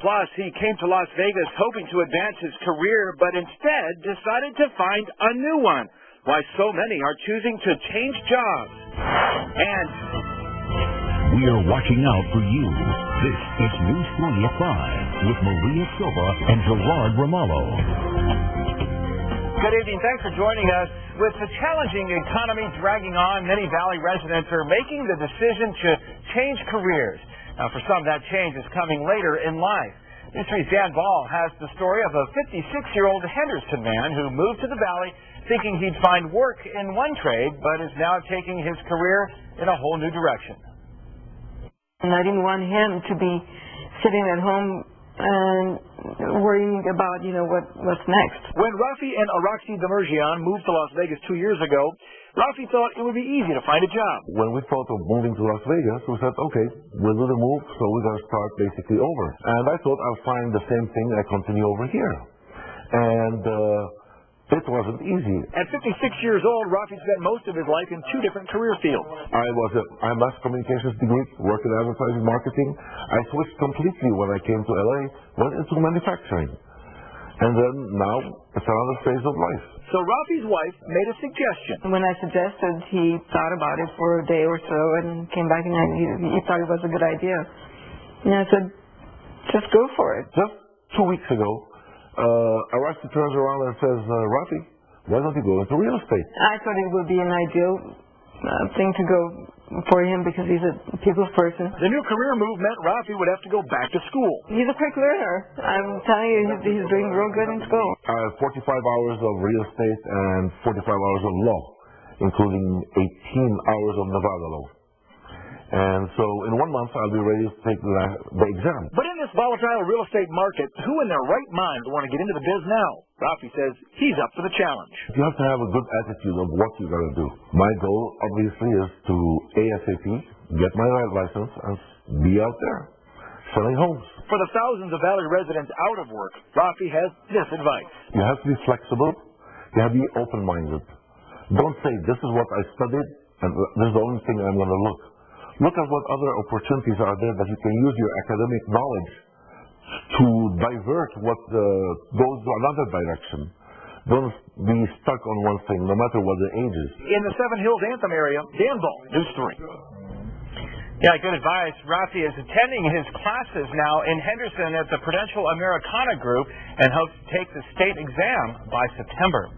Plus, he came to Las Vegas hoping to advance his career, but instead decided to find a new one. Why so many are choosing to change jobs. And we are watching out for you. This is News 20 at 5 with Maria Silva and Gerard Romalo. Good evening. Thanks for joining us. With the challenging economy dragging on, many Valley residents are making the decision to change careers. Now, for some, that change is coming later in life. News 3's Dan Ball has the story of a 56-year-old Henderson man who moved to the Valley thinking he'd find work in one trade, but is now taking his career in a whole new direction. And I didn't want him to be sitting at home and worrying about, what's next. When Rafi and Araxi Demerjian moved to Las Vegas 2 years ago, Rafi thought it would be easy to find a job. When we thought of moving to Las Vegas, we said, okay, we'll do the move, so we're going to start basically over. And I thought I'll find the same thing I continue over here. And it wasn't easy. At 56 years old, Rafi spent most of his life in 2 different career fields. I have mass communications degree, worked in advertising marketing. I switched completely when I came to LA, went into manufacturing. And then now it's another phase of life. So Rafi's wife made a suggestion. When I suggested, he thought about it for a day or so and came back and he thought it was a good idea. And I said, just go for it. Just 2 weeks ago, Araxi turns around and says, Rafi, why don't you go into real estate? I thought it would be an ideal thing to go for him because he's a people's person. The new career move meant Rafi would have to go back to school. He's a quick learner. I'm telling you, he's doing real good in school. I have 45 hours of real estate and 45 hours of law, including 18 hours of Nevada law. And so in 1 month, I'll be ready to take the exam. But in this volatile real estate market, who in their right mind would want to get into the biz now? Rafi says he's up for the challenge. You have to have a good attitude of what you're going to do. My goal, obviously, is to ASAP get my license and be out there selling homes. For the thousands of Valley residents out of work, Rafi has this advice. You have to be flexible. You have to be open-minded. Don't say, this is what I studied, and this is the only thing I'm going to look. Look at what other opportunities are there that you can use your academic knowledge to divert what goes to another direction. Don't be stuck on one thing, no matter what the age is. In the Seven Hills Anthem area, Dan Ball, News 3. Yeah, good advice. Rafi is attending his classes now in Henderson at the Prudential Americana Group and hopes to take the state exam by September.